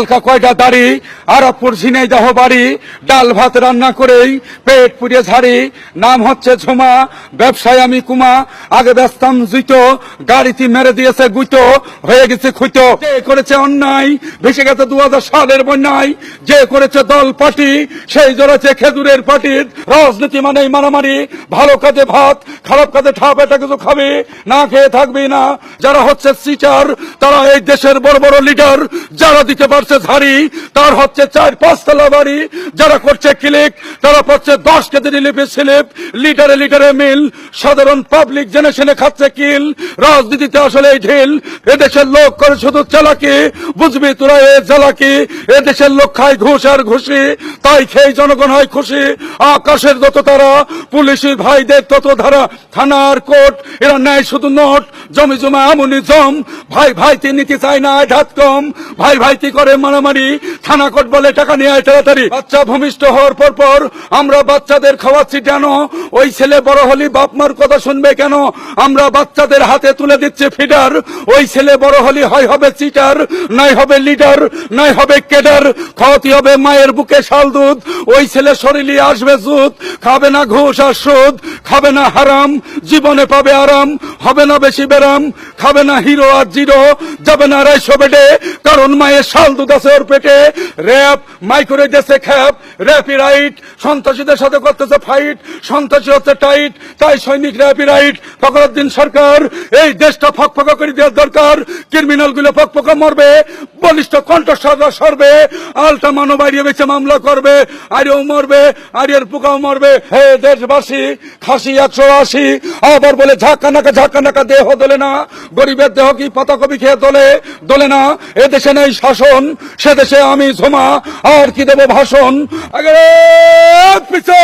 হালকা কয়টা দাড়ি, আরবপুর ঝিনাইদহ বাড়ি, ডাল ভাত রান্না করেই পেট পুড়িয়ে ঝাড়ি। নাম হচ্ছে ঝুমা, ব্যবসায় আমি কুমা। আগে ব্যস্তাম জুইতো, গাড়িতে মেরে দিয়েছে গুইতো, হয়ে গেছে খুইতো। যে করেছে অন্যায় ভেসে গেছে 2000 সালের বন্যায়। যে করেছে দল পার্টি সেই জড়েছে খেজুরের পার্টির। রাজনীতি মানেই মারামারি, ভালো কাজে ভাত, খারাপ কাজে ঠাপ, এটা কিছু খাবি না খেয়ে থাকবি না। যারা হচ্ছে সিটার তারা এই দেশের বড় বড় লিডার, যারা দিতে পারছে ঝাড়ি তার হচ্ছে 4-5 তলা বাড়ি। যারা করছে ক্লিক তারা পাচ্ছে 10 কেজি রিলিফের স্লিপ। লিটারে লিটারে মিল, সাধারণ পাবলিক জেনে শুনে খাচ্ছে কিল। রাজনীতিতে আসলে এই ঢিল, এদেশের লোক করে শুধু চালাকি, বুঝবি তোরা এ জ্বালাকি। এদেশের লোক খায় ঘুষ আর ঘুষি, তাই খেয়ে জনগণ হয় খুশি। আকাশের যত তারা, পুলিশের ভাইদের তত ধারা, থানার কোর্ট এরা নেয় শুধু নোট। জমি জমা এমনই জম, ভাই ভাইতে নিতে চায় না আঘাত কম। ভাই ভাইতে করে মারামারি, থানা কোর্ট বলে টাকা নিয়ে আয় তাড়াতাড়ি। বাচ্চা ভূমিষ্ঠ হওয়ার পর আমরা বাচ্চাদের খাওয়াচ্ছি কেন? ওই ছেলে বড় হলি বাপ মার কথা শুনবে কেন? আমরা বাচ্চাদের হাতে তুলে দিচ্ছি ফিডার। ওই ছেলে বড় হলি হয় হবে চিটার, নাই হবে লিডার, নাই হবে কেডার। খাওয়াতে হবে মায়ের বুকে শাল দুধ। ওই ছেলে শরীরে আসবে জুত, খাবে না ঘুষ আর সুদ, খাবে না হারাম, জীবনে পাবে আরাম, হবে না বেশি বেরাম, খাবে না হিরো আর জিরো, যাবে না রাইশো বেডে, কারণ মায়ের শাল দুধ আছে ওর পেটে। র্যাপ মাইক্রো দেশে খ্যাপ, র্যাপি রাইট, সন্ত্রাসীদের সাথে করতেছে ফাইট, সন্ত্রাসী হচ্ছে টাইট, তাই সৈনিক র্যাপি রাইট। ফখরুদ্দিন সরকার এই দেশটা ফকফকা করে দেওয়ার দরকার। ক্রিমিনাল গুলো ফকফকা মরবে, বলিষ্ঠ কণ্ঠস্বররা সরবে, আলটা মানব আরিয়ে বেঁচে মামলা করবে, আরিও মরবে, আরিয়ার পোকাও মরবে। হে দেশবাসী, খাসি 180, আবার বলে ঝাঁকা নাকা দেহ দোলে না। গরিবের দেহ কি পাতাকপি খেয়ে দোলে না। এ দেশে নেই শাসন, সে দেশে আমি ঝুমা, আর কি দেব ভাষণ। আগে পিছু